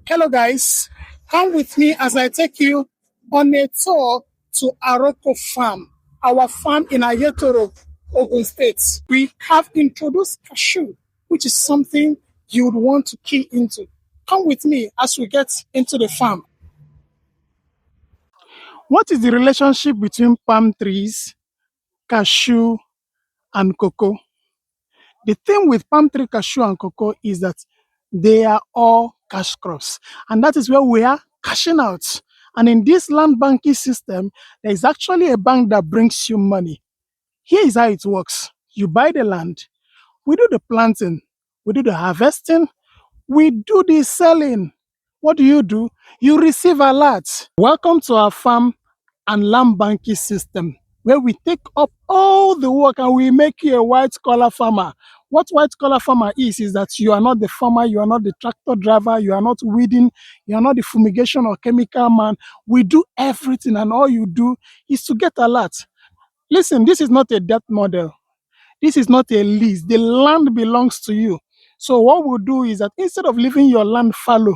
Hello guys, come with me as I take you on a tour to Aroko Farm, our farm in Ayetoro, Ogun State. We have introduced cashew, which is something you would want to key into. Come with me as we get into the farm. What is the relationship between palm trees, cashew, and cocoa? The thing with palm tree, cashew, and cocoa is that they are all cash crops. And that is where we are cashing out. And in this land banking system, there is actually a bank that brings you money. Here is how it works. You buy the land, we do the planting, we do the harvesting, we do the selling. What do? You receive alerts. Welcome to our farm and land banking system, where we take up all the work and we make you a white collar farmer. What white collar farmer is that you are not the farmer, you are not the tractor driver, you are not weeding, you are not the fumigation or chemical man. We do everything, and all you do is to get alert. Listen, this is not a debt model. This is not a lease. The land belongs to you. So what we'll do is that instead of leaving your land fallow,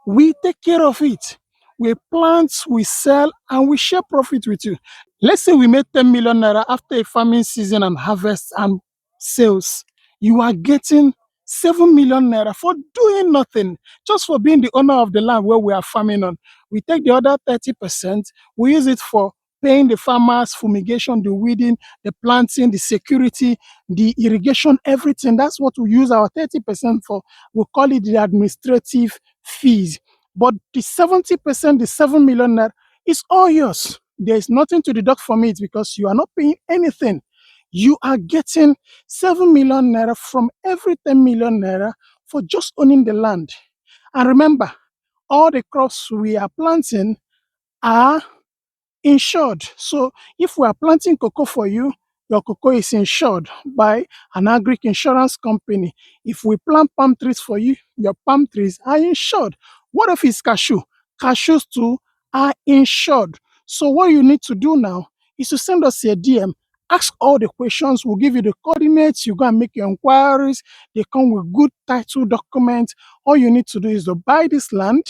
we take care of it. We plant, we sell, and we share profit with you. Let's say we made 10 million naira after a farming season and harvest and sales. You are getting 7 million naira for doing nothing, just for being the owner of the land where we are farming on. We take the other 30%, we use it for paying the farmers, fumigation, the weeding, the planting, the security, the irrigation, everything. That's what we use our 30% for. We call it the administrative fees. But the 70%, the 7 million naira, is all yours. There is nothing to deduct from it because you are not paying anything. You are getting 7 million naira from every 10 million naira for just owning the land. And remember, all the crops we are planting are insured. So if we are planting cocoa for you, your cocoa is insured by an agri insurance company. If we plant palm trees for you, your palm trees are insured. What if it's cashew? Cashews too are insured. So what you need to do now is to send us a DM, ask all the questions, we'll give you the coordinates, you go and make your inquiries, they come with good title documents. All you need to do is to buy this land.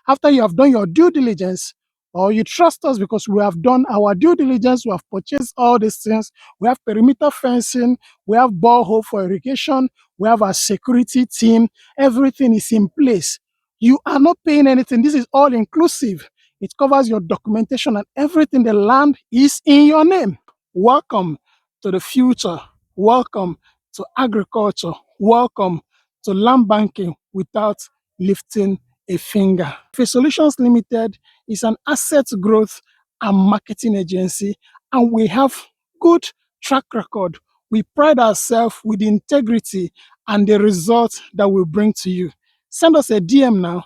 After you have done your due diligence, or you trust us because we have done our due diligence, we have purchased all these things, we have perimeter fencing, we have borehole for irrigation, we have our security team, everything is in place. You are not paying anything. This is all inclusive. It covers your documentation and everything. The land is in your name. Welcome to the future. Welcome to agriculture. Welcome to land banking without lifting a finger. Ife Solutions Limited is an asset growth and marketing agency, and we have good track record. We pride ourselves with the integrity and the results that we bring to you. Send us a DM now